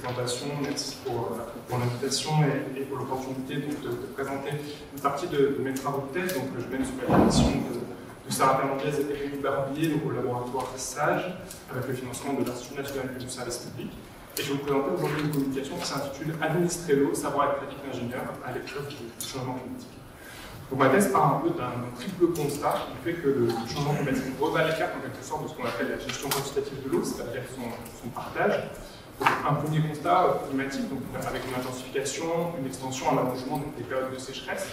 présentation, merci pour l'invitation et pour l'opportunité de présenter une partie de mes travaux de thèse. Donc, je mène sous la direction de Sarah Fernandez et Rémi Barbier, donc au laboratoire SAGE, avec le financement de l'Institut national du service public. Et je vais vous présenter aujourd'hui une communication qui s'intitule Administrer l'eau, savoir et pratique d'ingénieur à l'épreuve du changement climatique. Donc ma thèse part un peu d'un triple constat qui fait que le changement climatique rebat les cartes en quelque sorte de ce qu'on appelle la gestion quantitative de l'eau, c'est-à-dire son partage. Donc, un premier constat climatique, donc, avec une intensification, une extension, un allongement des périodes de sécheresse,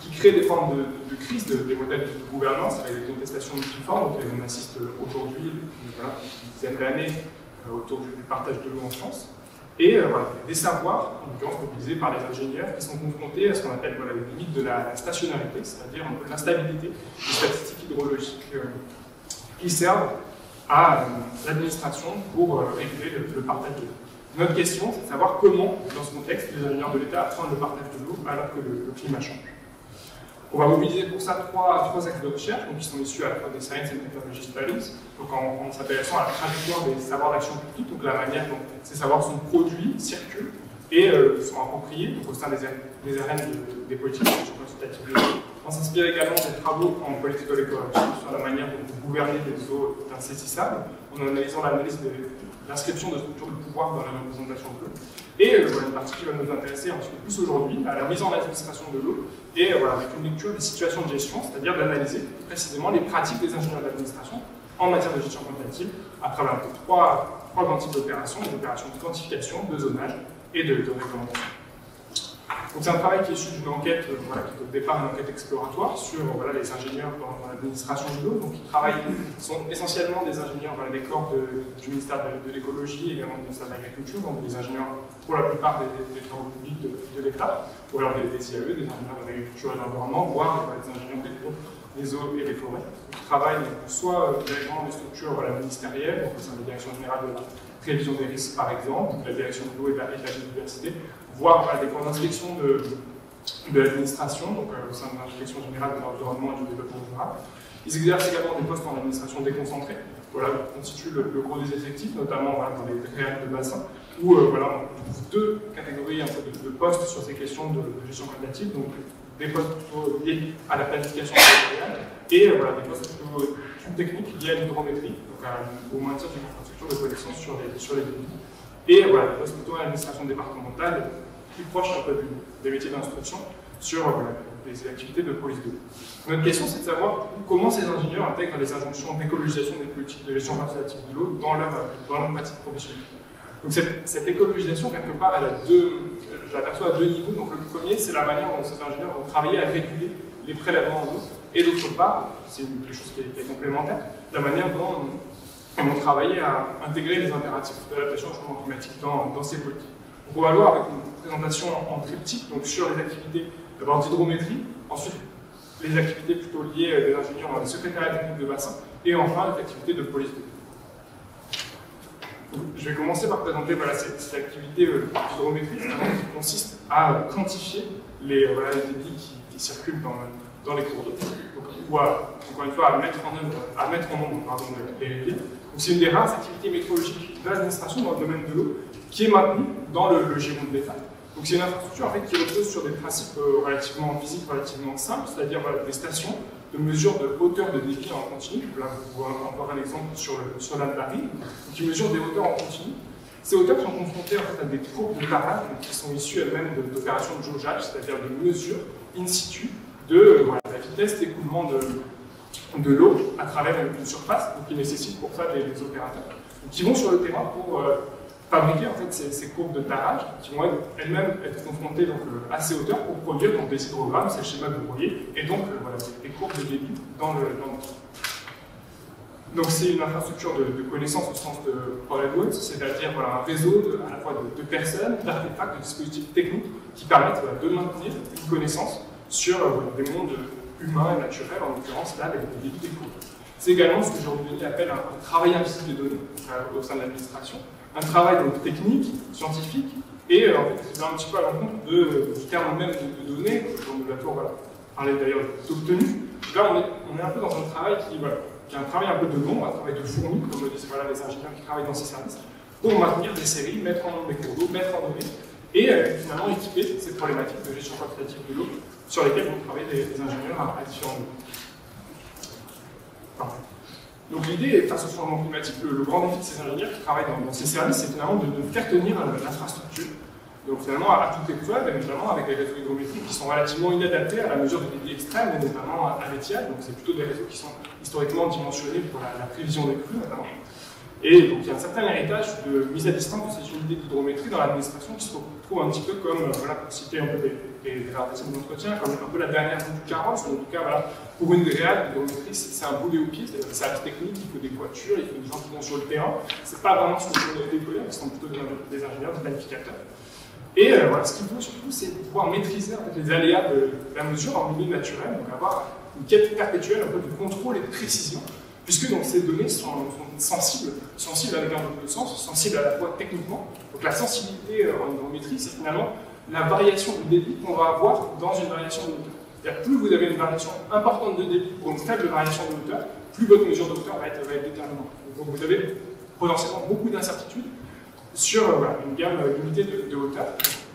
qui crée des formes de crise des modèles de gouvernance avec des contestations multiformes auxquelles on assiste aujourd'hui, voilà, une dizaine d'années, autour du partage de l'eau en France. Et voilà, des savoirs, en l'occurrence mobilisés par les ingénieurs, qui sont confrontés à ce qu'on appelle voilà, les limites de la stationnarité, c'est-à-dire un peu l'instabilité des statistiques hydrologiques qui servent à l'administration pour réguler le partage de l'eau. Notre question, c'est de savoir comment, dans ce contexte, les ingénieurs de l'État apprennent le partage de l'eau alors que le climat change. On va mobiliser pour ça trois axes de recherche, donc, qui sont issus à la fois des Science and Technology Studies, donc en s'intéressant à la trajectoire des savoirs d'action publique, donc la manière dont ces savoirs sont produits, circulent et sont appropriés donc, au sein des arènes des politiques de gestion quantitative de l'eau. On s'inspire également des travaux en political ecology sur la manière dont vous gouvernez des eaux insaisissables, en analysant l'analyse de l'inscription de structures de pouvoir dans la représentation de l'eau. Et voilà une partie qui va nous intéresser un petit peu plus aujourd'hui, à la mise en administration de l'eau, et voilà, avec une lecture des situations de gestion, c'est-à-dire d'analyser précisément les pratiques des ingénieurs d'administration en matière de gestion quantitative, à travers trois grands types d'opérations, des opérations de quantification, de zonage et de réglementation. Donc c'est un travail qui est issu d'une enquête, voilà, qui est au départ une enquête exploratoire sur voilà, les ingénieurs dans l'administration de l'eau, donc qui sont essentiellement des ingénieurs voilà, des corps du ministère de l'écologie et également du ministère de l'agriculture, donc des ingénieurs pour la plupart des travaux publics de l'État, ou alors des IAE, des ingénieurs de l'agriculture et de l'environnement, voire des ingénieurs des eaux et des forêts, qui travaillent soit directement dans les structures voilà, ministérielles, donc au sein de la direction générale de la prévision des risques par exemple, la direction de l'eau et de la biodiversité, voire voilà, des corps d'inspection de l'administration, donc au sein de l'inspection générale de l'environnement et du développement durable. Ils exercent également des postes en administration déconcentrée, voilà, qui constituent le gros des effectifs, notamment voilà, dans les réels de bassin, où voilà, on trouve deux catégories un peu de postes sur ces questions de gestion quantitative, donc des postes plutôt liés à la planification territoriale et voilà, des postes plutôt techniques liés à l'hydrométrie, donc au maintien d'une infrastructure de connaissances sur les lignes. Et voilà, des postes plutôt à l'administration départementale, plus proche un peu des métiers d'instruction sur voilà, les activités de police de l'eau. Notre question, c'est de savoir comment ces ingénieurs intègrent les injonctions d'écologisation des politiques de gestion quantitative de l'eau dans leur pratique professionnelle. Donc cette écologisation, quelque part, je l'aperçois à deux niveaux. Donc le premier, c'est la manière dont ces ingénieurs vont travailler à réguler les prélèvements en eau. Et d'autre part, c'est quelque chose qui est complémentaire, la manière dont ils vont travailler à intégrer les impératifs d'adaptation au changement climatique dans ces politiques. Donc on va voir avec une présentation en triptyque, donc sur les activités d'abord d'hydrométrie, ensuite les activités plutôt liées des ingénieurs dans les secrétariats techniques de bassin, et enfin les activités de police de l'eau. Je vais commencer par présenter voilà, cette activité d'hydrométrie qui consiste à quantifier les débits qui circulent dans les cours d'eau, ou encore une fois à mettre en nombre les rivières. C'est une des rares activités météorologiques de l'administration dans le domaine de l'eau qui est maintenue dans le giron de l'État. Donc c'est une infrastructure en fait, qui repose sur des principes relativement physiques, relativement simples, c'est-à-dire voilà, des stations de mesure de hauteur de débit en continu. Là, vous voyez encore un exemple sur la rive, qui mesure des hauteurs en continu. Ces hauteurs sont confrontées en fait, à des courbes de tarage qui sont issues elles-mêmes d'opérations de jaugeage, c'est-à-dire de mesures in situ de voilà, la vitesse d'écoulement de l'eau à travers une surface, donc qui nécessite pour ça des opérateurs qui vont sur le terrain pour fabriquer en fait, ces courbes de tarage qui vont elles-mêmes être confrontées donc, à ces hauteurs pour produire donc, des hydrogrammes, c'est le schéma que vous voyez, et donc voilà, des courbes de débit dans le Donc c'est une infrastructure de connaissances au sens de Paul, c'est-à-dire voilà, un réseau à la fois de personnes, d'artefacts, de dispositifs techniques qui permettent voilà, de maintenir une connaissance sur des mondes humains et naturels, en l'occurrence là, les débits des courbes. C'est également ce que Jean-Denis appelle un travail invisible des données au sein de l'administration. Un travail donc, technique, scientifique, et en fait, c'est un petit peu à l'encontre du terme même de données, comme de la tour parlait d'ailleurs d'obtenu. Là, on est un peu dans un travail qui est un travail un peu de l'ombre, un travail de fourmi, comme le disent voilà, les ingénieurs qui travaillent dans ces services, pour maintenir des séries, mettre en nombre des cours d'eau, mettre en données, et finalement équiper ces problématiques de gestion quantitative de l'eau sur lesquelles vont travailler des ingénieurs à différents niveaux. Enfin, donc l'idée, face au changement climatique, le grand défi de ces ingénieurs qui travaillent dans ces services, c'est finalement de faire tenir l'infrastructure. Donc finalement à toute épreuve, et notamment avec des réseaux hydrométriques qui sont relativement inadaptés à la mesure des débits extrêmes, et notamment à l'étiage. Donc c'est plutôt des réseaux qui sont historiquement dimensionnés pour la prévision des crues notamment. Et donc il y a un certain héritage de mise à distance de ces unités d'hydrométrie dans l'administration qui se retrouve un petit peu comme, voilà, pour citer un peu des réalisations d'entretien, comme un peu la dernière roue du carrosse. En tout cas, voilà, pour une réal, l'hydrométrie, c'est un boulet au pied, c'est des services techniques, il faut des voitures, il faut des gens qui vont sur le terrain. C'est pas vraiment sur des collègues, qui sont plutôt des ingénieurs, des planificateurs. Et voilà, ce qu'il faut surtout, c'est pouvoir maîtriser en fait, les aléas de la mesure en milieu naturel, donc avoir une quête perpétuelle un peu de contrôle et de précision, puisque donc, ces données sont sensibles avec un double sens, sensibles à la fois techniquement. Donc la sensibilité en hydrométrie, c'est finalement la variation de débit qu'on va avoir dans une variation de hauteur. C'est-à-dire plus vous avez une variation importante de débit pour une faible variation de hauteur, plus votre mesure de hauteur va être déterminante. Donc vous avez potentiellement beaucoup d'incertitudes sur voilà, une gamme limitée de hauteur,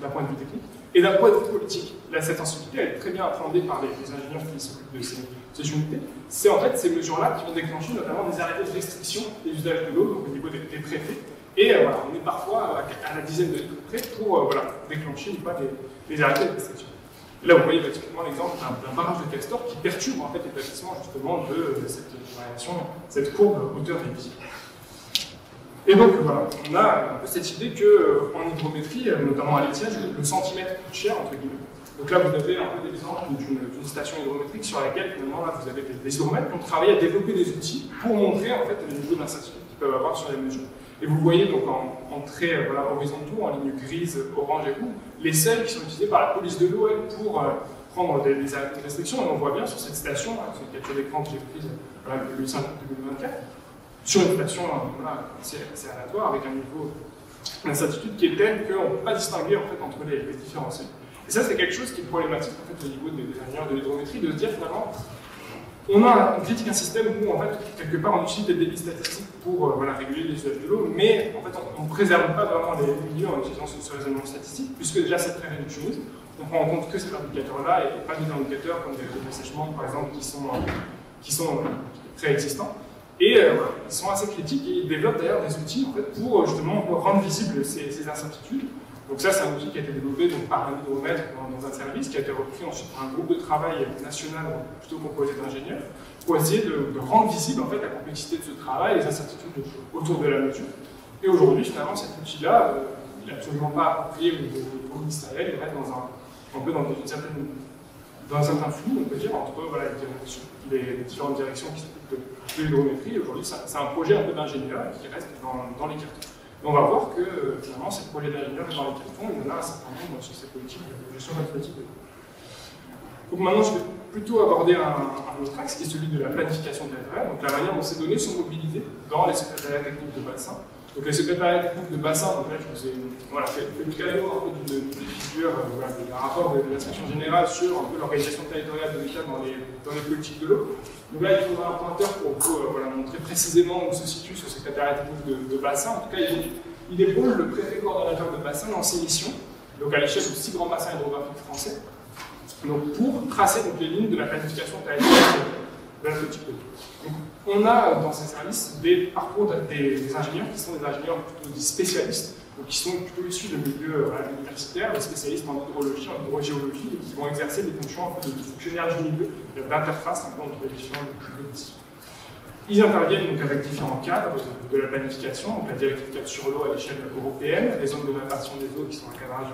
d'un point de vue technique. Et d'un point de vue politique, cette sensibilité elle est très bien appréhendée par les ingénieurs qui s'occupent de ces unités. C'est en fait ces mesures-là qui vont déclencher notamment des arrêtés de restriction des usages de l'eau, donc au niveau des préfets. Et voilà, on est parfois à la dizaine de près pour voilà, déclencher ou pas des arrêtés de restriction. Et là, vous voyez typiquement l'exemple d'un barrage de Castor qui perturbe en fait l'établissement justement de cette variation, cette courbe hauteur débit. Et donc voilà, on a un peu cette idée qu'en hydrométrie, notamment à l'étiage, le centimètre coûte cher, entre guillemets. Donc là, vous avez un peu d'exemple d'une station hydrométrique sur laquelle, finalement, là, vous avez des hydromètres qui ont travaillé à développer des outils pour montrer en fait, le niveau d'incertitude qu'ils peuvent avoir sur les mesures. Et vous voyez donc en traits voilà, horizontaux, en ligne grise, orange et rouge, les seuils qui sont utilisés par la police de l'eau pour prendre des arrêtés de restriction. Et on voit bien sur cette station, c'est une capture d'écran que j'ai prise le 5 août 2024, sur une station voilà, assez aléatoire, avec un niveau d'incertitude qui est tel qu'on ne peut pas distinguer en fait, entre les différents seuils. Et ça, c'est quelque chose qui est problématique en fait, au niveau des ingénieurs de l'hydrométrie, de se dire finalement, on critique un système où, en fait, quelque part, on utilise des débits statistiques pour voilà, réguler les usages de l'eau, mais en fait, on ne préserve pas vraiment les milieux en utilisant ce raisonnement statistique, puisque déjà, c'est très réductionniste. On prend en compte que cet indicateur-là et pas des indicateurs comme des dessèchements, par exemple, qui sont préexistants. Et voilà, ils sont assez critiques et ils développent d'ailleurs des outils en fait, pour justement rendre visibles ces incertitudes. Donc ça, c'est un outil qui a été développé donc, par un hydromètre dans un service, qui a été repris ensuite par un groupe de travail national plutôt composé d'ingénieurs, pour essayer de rendre visible en fait, la complexité de ce travail, les incertitudes autour de la mesure. Et aujourd'hui, finalement, cet outil-là, il n'est absolument pas approprié au niveau ministériel, il reste un peu dans un certain flou, on peut dire, entre voilà, les différentes directions qui s'occupent de l'hydrométrie. Aujourd'hui, c'est un projet un peu d'ingénieur qui reste dans les cartons. Et on va voir que finalement, ces projets d'ingénieurs dans les cartons, il y en a un certain nombre sur ces politiques de gestion mathématique. Donc maintenant, je vais plutôt aborder un autre axe qui est celui de la planification territoriale, donc la manière dont ces données sont mobilisées dans les secrétariats techniques de bassin. Donc les secrétariats techniques de bassin, donc là, je vous ai voilà, fait le cadeau un peu d'une figure, voilà, d'un rapport de l'inspection générale sur un peu l'organisation territoriale de l'État dans les politiques de l'eau. Donc là, il faudra un pointeur pour vous voilà, montrer précisément où se situe ce secrétariat technique de bassin. En tout cas, il épaule le préfet coordonnateur de bassin dans ses missions, donc à l'échelle de 6 grands bassins hydrographiques français, donc pour tracer donc, les lignes de la planification territoriale de la politique de l'eau. On a dans ces services des parcours des ingénieurs qui sont des ingénieurs plutôt spécialistes, donc qui sont plutôt issus de milieux universitaires, des spécialistes en hydrologie, en hydrogéologie, et qui vont exercer des fonctions un peu de fonctionnaires du milieu, d'interface un peu entre les différents disciplines. Ils interviennent donc avec différents cadres de la planification, donc la directive cadre sur l'eau à l'échelle européenne, les zones de répartition des eaux qui sont un cadrage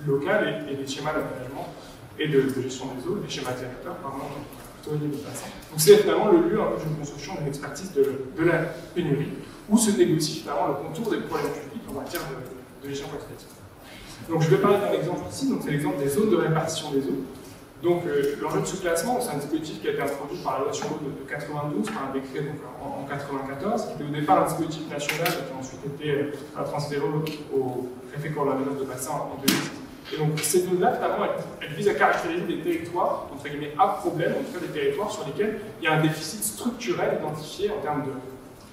plus local et les schémas d'aménagement et de gestion des eaux, les schémas directeurs, pardon. Donc c'est finalement le lieu d'une construction d'une expertise de la pénurie, où se négocie finalement le contour des problèmes publics en matière de gestion quantitative. Donc je vais parler d'un exemple ici, donc c'est l'exemple des zones de répartition des eaux. Donc l'enjeu de ce classement, c'est un dispositif qui a été introduit par la loi sur l'eau de 92, par un décret donc, en 94, qui était au départ un dispositif national qui a ensuite été transféré au préfet coordonnateur de bassin en 2006. Et donc ces zones-là, finalement, elles visent à caractériser des territoires, entre guillemets, à problème, en tout cas des territoires sur lesquels il y a un déficit structurel identifié en termes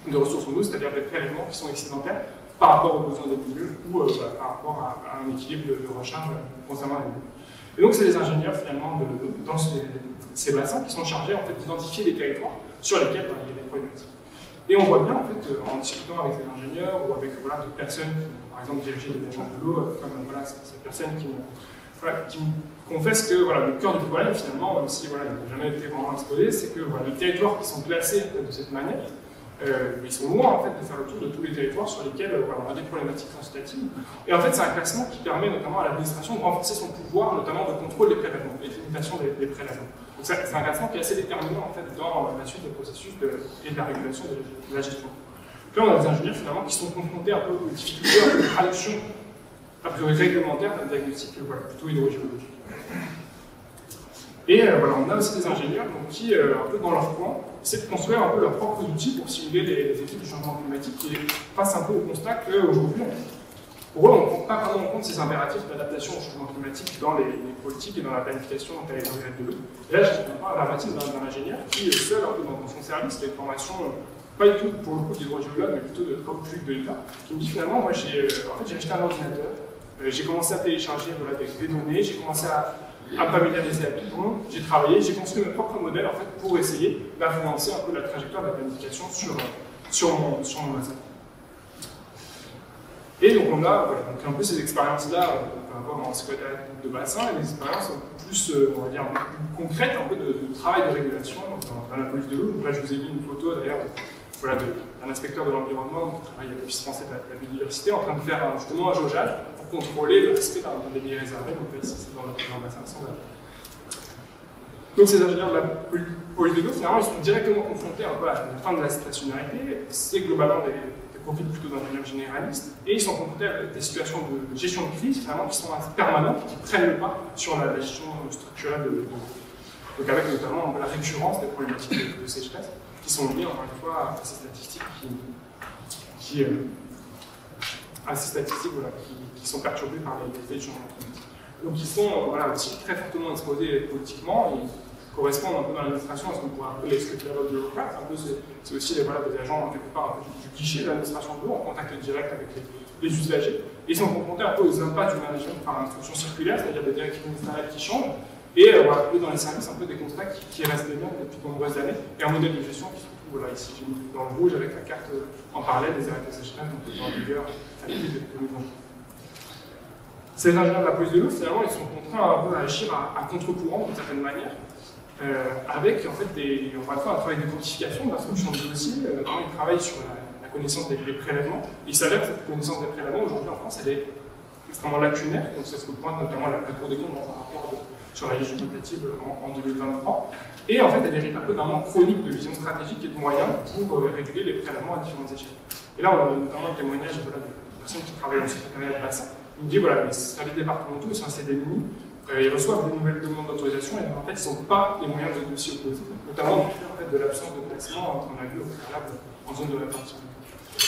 de ressources en eau, c'est-à-dire des prélèvements qui sont excédentaires par rapport aux besoins des milieux ou par rapport à un équilibre de recharge concernant les milieux. Et donc, c'est les ingénieurs, finalement, dans ces bassins qui sont chargés en fait, d'identifier les territoires sur lesquels il y a des problématiques. Et on voit bien, en fait, en discutant avec des ingénieurs ou avec d'autres personnes qui, par exemple, dirigent des agences de l'eau, comme cette personne qui me confesse que le cœur du problème, finalement, même si il n'a jamais été vraiment exposé, c'est que les territoires qui sont classés de cette manière, ils sont loin en fait, de faire le tour de tous les territoires sur lesquels on a des problématiques quantitatives. Et en fait, c'est un classement qui permet notamment à l'administration de renforcer son pouvoir, notamment de contrôle des prélèvements et de limitation des prélèvements. Donc c'est un classement qui est assez déterminant en fait, dans la suite des processus et de la régulation de la gestion. Puis là, on a des ingénieurs finalement qui sont confrontés un peu aux difficultés de traduction a priori réglementaire d'un diagnostic plutôt hydrogéologique. Et on a aussi des ingénieurs qui, un peu dans leur coin, essaient de construire un peu leurs propres outils pour simuler les effets du changement climatique et face un peu au constat qu'aujourd'hui, pour eux, on ne prend pas vraiment en compte ces impératifs d'adaptation au changement climatique dans les politiques et dans la planification territoriale de l'eau. Et là, je ne pas la pratique d'un ingénieur qui est seul un peu dans son service, qui a une formation pas du tout pour le coup d'hydrogéologue, mais plutôt de travaux publics de l'État, qui me dit finalement, moi j'ai acheté un ordinateur, j'ai commencé à télécharger des données, j'ai commencé à familiariser avec Python, j'ai travaillé, j'ai construit mes propres modèles en fait, pour essayer d'influencer un peu la trajectoire de la planification sur mon bassin. Et donc on a donc un peu ces expériences-là par rapport en secrétariat de bassin et des expériences un peu plus, on va dire, un peu plus concrètes un peu de travail de régulation dans la police de l'eau. Donc là je vous ai mis une photo d'ailleurs d'un inspecteur de l'environnement qui travaille à l'Office français de la biodiversité en train de faire justement un jaugeage pour contrôler le respect d'un débit réservé, donc ici c'est dans le bassin sans avis. Donc ces ingénieurs de la police de l'eau, finalement, ils sont directement confrontés un peu à la fin de la stationnarité. C'est globalement des profils plutôt d'ingénieurs généralistes, et ils sont confrontés à des situations de gestion de crise, finalement, qui sont permanentes, qui prennent le pas sur la gestion structurelle de l'eau. Donc avec notamment la récurrence des problématiques de sécheresse, qui sont liées, encore une fois, à ces statistiques qui sont perturbées par les effets du changement climatique. Donc ils sont aussi très fortement exposés politiquement, ils correspondent un peu dans l'administration à ce qu'on pourrait appeler les secrétaires de l'Eurocrat. C'est aussi des agents quelque part du guichet de l'administration de l'eau, en contact direct avec les usagers. Et ils sont confrontés un peu aux impacts du management par l'instruction circulaire, c'est-à-dire des directives ministérielles qui changent, et dans les services un peu des constats qui restent les mêmes depuis de nombreuses années, et un modèle de gestion qui se trouve ici j'ai mis dans le rouge avec la carte en parallèle des arrêtés sécheresse, donc en vigueur à l'été de 2020. Ces ingénieurs de la police de l'eau, finalement, ils sont contraints un peu à agir à contre-courant d'une certaine manière, avec en fait un travail de quantification, d'instruction de dossiers, notamment ils travaillent sur la connaissance des prélèvements. Il s'avère que cette connaissance des prélèvements aujourd'hui en France, elle est extrêmement lacunaire, donc c'est ce que pointe notamment la Cour des comptes dans un rapport sur la gestion complétive en 2023. Et en fait, elle hérite un peu d'un manque chronique de vision stratégique et de moyens pour réguler les prélèvements à différentes échelles. Et là, on a notamment un témoignage de personnes qui travaillent dans le secrétariat de bassin. Il me dit les services départementaux sont assez démunis, ils reçoivent de nouvelles demandes d'autorisation et en fait, ils n'ont pas les moyens de s'y opposer, notamment du fait de l'absence de placement qu'on a vu au préalable en zone de répartition.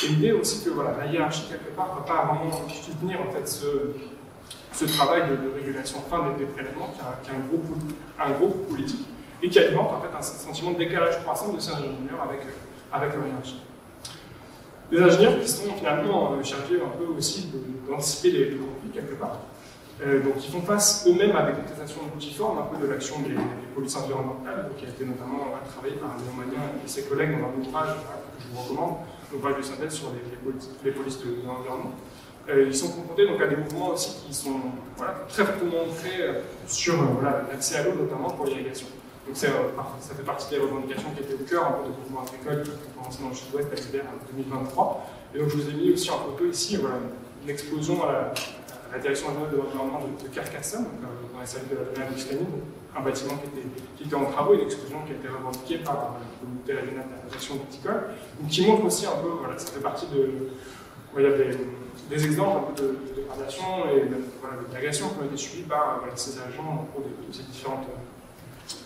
Et l'idée aussi que la hiérarchie, quelque part, ne va pas vraiment soutenir en fait, ce travail de régulation fin des prélèvements qui a un gros politique et qui alimente en fait un sentiment de décalage croissant de ces ingénieurs avec leur hiérarchie. Des ingénieurs qui sont finalement chargés un peu aussi d'anticiper les conflits quelque part. Donc ils font face eux-mêmes à des contestations multiformes, un peu de l'action des polices environnementales, qui a été notamment travaillée par Léon Magnin et ses collègues dans un ouvrage que je vous recommande, l'ouvrage de synthèse sur les polices de l'environnement. Ils sont confrontés donc, à des mouvements aussi qui sont très fortement ancrés sur l'accès à l'eau, notamment pour l'irrigation. Donc ça fait partie des revendications qui étaient au cœur un peu de mouvements agricoles qui ont commencé dans le sud-ouest à l'hiver 2023. Et donc je vous ai mis aussi en photo ici une explosion à la direction régionale de l'environnement de Carcassonne, dans les salles de la mer d'Occitanie, un bâtiment qui était en travaux, une explosion qui a été revendiquée par le comité régional de la gestion viticole, qui montre aussi un peu, ça fait partie il y a des exemples un peu de dégradation et d'agression qui ont été subies par ces agents au cours de ces différentes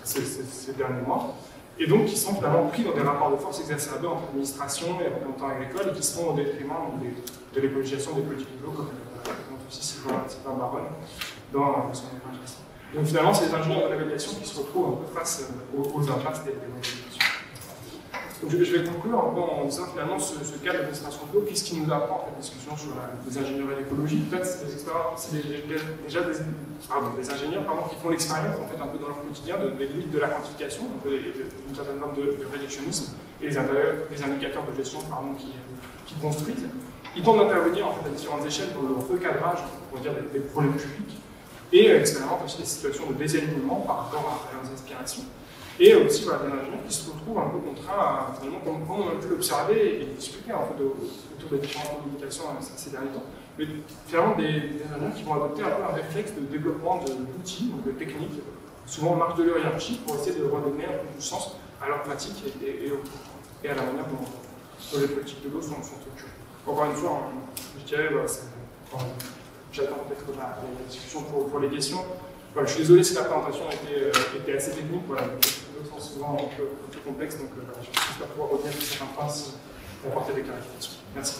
ces derniers mois, et donc qui sont finalement pris dans des rapports de force exacerbés entre administration et représentants agricoles et qui se font au détriment de l'écologisation des politiques de l'eau, comme montre aussi Sylvain Baronne dans son ouvrage. Donc finalement, c'est les ingénieurs de navigation qui se retrouvent un peu face aux impasses des modifications. Donc, je vais conclure un peu en disant finalement ce cas d'administration de l'eau, qu'est-ce qui nous apprend en fait, discussion sur les ingénieurs et l'écologie. En fait, c'est déjà des ingénieurs qui font l'expérience en fait, un peu dans leur quotidien des limites de la quantification, d'une certaine norme de réductionnisme, et les indicateurs de gestion qui construisent. Ils tentent d'intervenir en fait, à différentes échelles dans le recadrage des problèmes publics et expérimentent aussi des situations de désalignement par rapport à leurs aspirations. Et aussi des ingénieurs qui se retrouvent un peu contraints à, finalement, comme on a pu l'observer et discuter en fait, autour des différentes communications ces derniers temps, mais finalement des ingénieurs qui vont adopter un peu un réflexe de développement d'outils, de techniques, souvent en marge de leur hiérarchie, pour essayer de redonner un peu du sens à leur pratique et à la manière dont les politiques de l'eau sont structurées. Encore une fois, je dirais, j'attends peut-être la discussion pour les questions. Voilà, je suis désolé si la présentation était assez technique, voilà, les autres sont souvent un peu complexe, donc j'espère pouvoir revenir sur certains points et apporter des clarifications. Merci.